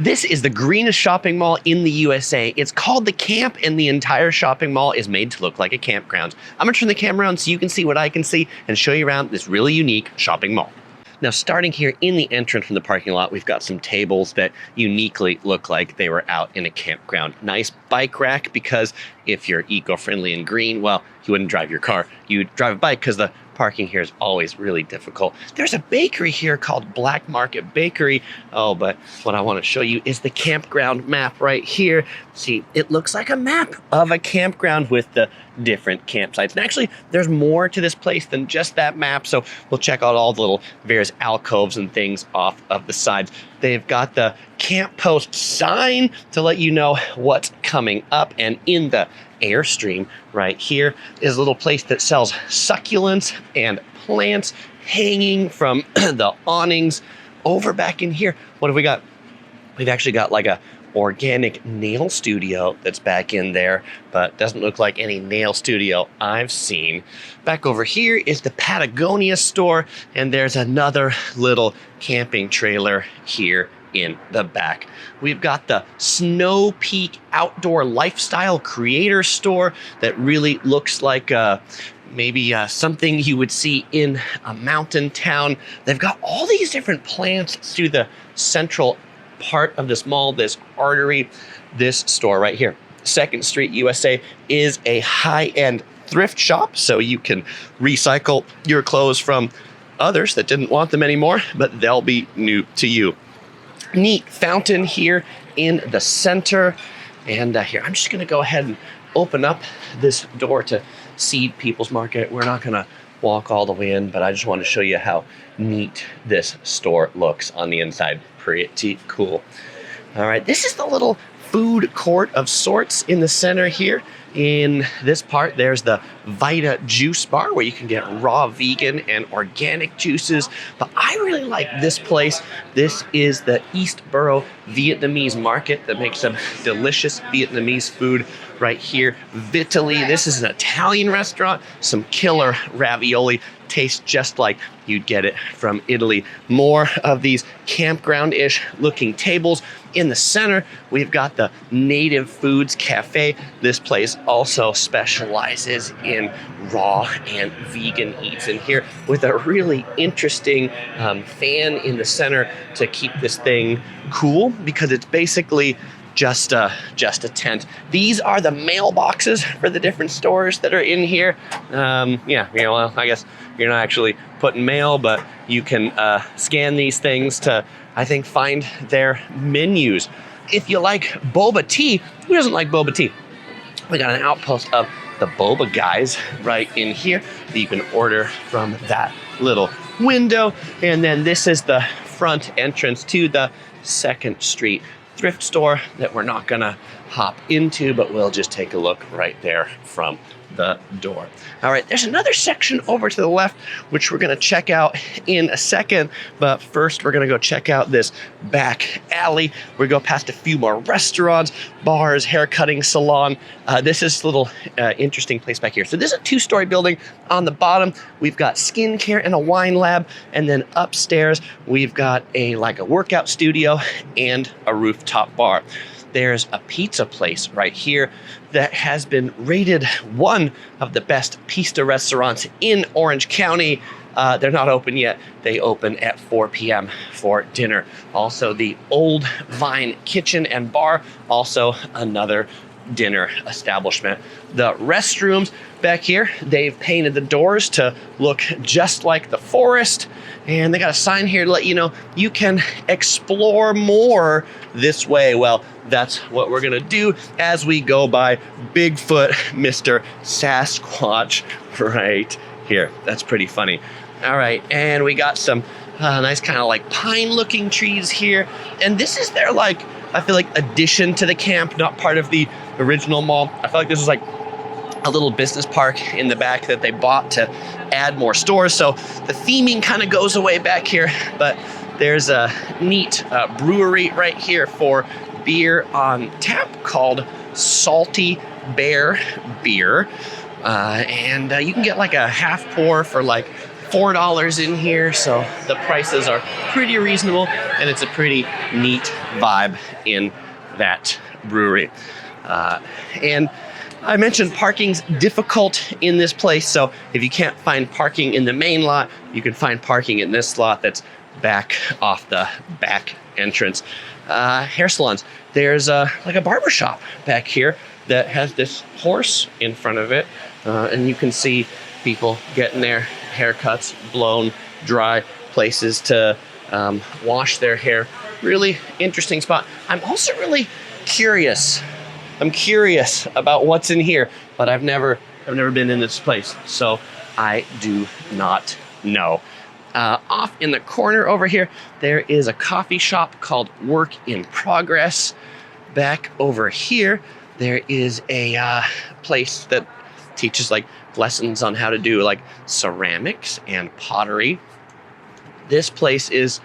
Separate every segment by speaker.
Speaker 1: This is the greenest shopping mall in the USA. It's called The Camp, and the entire shopping mall is made to look like a campground. I'm gonna turn the camera around so you can see what I can see and show you around this really unique shopping mall. Now, starting here in the entrance from the parking lot, we've got some tables that uniquely look like they were out in a campground. Nice bike rack, because if you're eco-friendly and green, well, you wouldn't drive your car. You'd drive a bike, because the parking here is always really difficult. There's a bakery here called Black Market Bakery. Oh, but what I want to show you is the campground map right here. See, it looks like a map of a campground with the different campsites. And actually, there's more to this place than just that map, so we'll check out all the little various alcoves and things off of the sides. They've got the camp post sign to let you know what's coming up, and in the Airstream right here is a little place that sells succulents and plants hanging from the awnings. Over back in here, what have we got? We've actually got like a organic nail studio that's back in there, but doesn't look like any nail studio I've seen. Back over here is the Patagonia store, and there's another little camping trailer here in the back. We've got the Snow Peak Outdoor Lifestyle Creator Store that really looks like maybe something you would see in a mountain town. They've got all these different plants through the central part of this mall, this artery. This store right here, 2nd Street USA, is a high-end thrift shop, so you can recycle your clothes from others that didn't want them anymore, but they'll be new to you. Neat fountain here in the center. And here, I'm just gonna go ahead and open up this door to Seed People's Market. We're not gonna walk all the way in, but I just want to show you how neat this store looks on the inside. Pretty cool. All right, this is the little food court of sorts in the center here. In this part, there's the Vita Juice Bar, where you can get raw vegan and organic juices. But I really like this place. This is the Eastboro Vietnamese Market that makes some delicious Vietnamese food right here. Vitali, this is an Italian restaurant. Some killer ravioli. Tastes just like you'd get it from Italy. More of these campground-ish looking tables. In the center, we've got the Native Foods Cafe. This place also specializes in raw and vegan eats in here, with a really interesting fan in the center to keep this thing cool, because it's basically just a tent. These are the mailboxes for the different stores that are in here. Yeah, well, I guess you're not actually putting mail, but you can scan these things to, I think, find their menus. If you like boba tea, who doesn't like boba tea? We got an outpost of the boba guys right in here that you can order from that little window. And then this is the front entrance to the 2nd Street thrift store that we're not gonna hop into, but we'll just take a look right there from the door. All right, there's another section over to the left, which we're gonna check out in a second, but first we're gonna go check out this back alley. We go past a few more restaurants, bars, haircutting salon. This is a little interesting place back here. So this is a 2-story building. On the bottom, we've got skincare and a wine lab, and then upstairs, we've got a workout studio and a rooftop bar. There's a pizza place right here that has been rated one of the best pizza restaurants in Orange County. They're not open yet. They open at 4 p.m. for dinner. Also, the Old Vine Kitchen and Bar, also another dinner establishment. The restrooms back here, they've painted the doors to look just like the forest. And they got a sign here to let you know you can explore more this way. Well, that's what we're gonna do as we go by Bigfoot Mr. Sasquatch right here. That's pretty funny. All right, and we got some nice kind of like pine looking trees here. And this is their I feel like addition to the camp, not part of the original mall. I feel like this is like a little business park in the back that they bought to add more stores. So the theming kind of goes away back here, but there's a neat brewery right here for beer on tap called Salty Bear Beer. And you can get like a half pour for like $4 in here, so the prices are pretty reasonable, and it's a pretty neat vibe in that brewery. And I mentioned parking's difficult in this place, so if you can't find parking in the main lot, you can find parking in this lot that's back off the back entrance. Hair salons. There's like a barber shop back here that has this horse in front of it, and you can see people getting their haircuts blown dry, places to wash their hair. Really interesting spot. I'm also really curious. I'm curious about what's in here, but I've never been in this place, so I do not know. Off in the corner over here, there is a coffee shop called Work in Progress. Back over here, there is a place that teaches like lessons on how to do like ceramics and pottery. This place is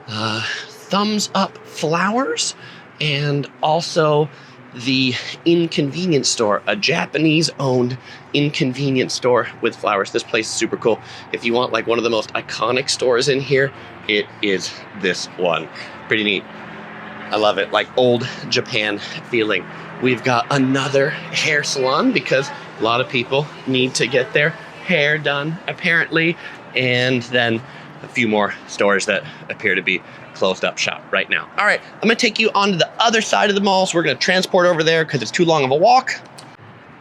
Speaker 1: Thumbs Up Flowers, and also the Inconvenience Store, a Japanese-owned inconvenience store with flowers. This place is super cool. If you want like one of the most iconic stores in here, it is this one. Pretty neat. I love it, like old Japan feeling. We've got another hair salon because a lot of people need to get their hair done, apparently. And then a few more stores that appear to be closed up shop right now. All right, I'm gonna take you onto the other side of the mall, so we're gonna transport over there because it's too long of a walk.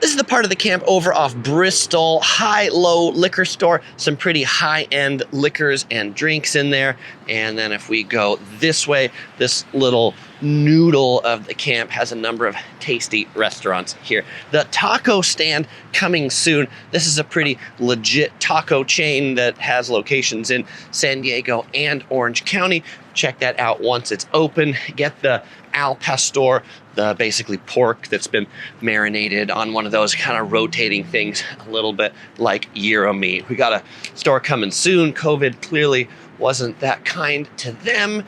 Speaker 1: This is the part of the camp over off Bristol, high-low liquor store, some pretty high-end liquors and drinks in there. And then if we go this way, this little noodle of the camp has a number of tasty restaurants here. The taco stand coming soon. This is a pretty legit taco chain that has locations in San Diego and Orange County. Check that out once it's open. Get the al pastor, the basically pork that's been marinated on one of those kind of rotating things, a little bit like gyro meat. We got a store coming soon. COVID clearly wasn't that kind to them.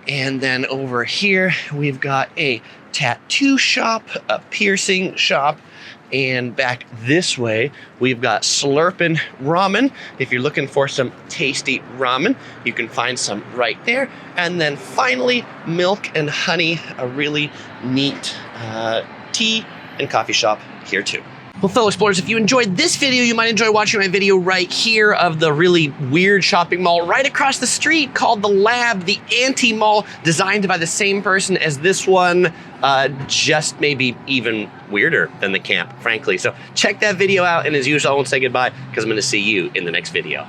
Speaker 1: And then over here, we've got a tattoo shop, a piercing shop, and back this way, we've got Slurpin' Ramen. If you're looking for some tasty ramen, you can find some right there. And then finally, Milk and Honey, a really neat tea and coffee shop here too. Well, fellow explorers, if you enjoyed this video, you might enjoy watching my video right here of the really weird shopping mall right across the street called The Lab, the anti-mall, designed by the same person as this one, just maybe even weirder than the camp, frankly. So check that video out, and as usual, I won't say goodbye because I'm gonna see you in the next video.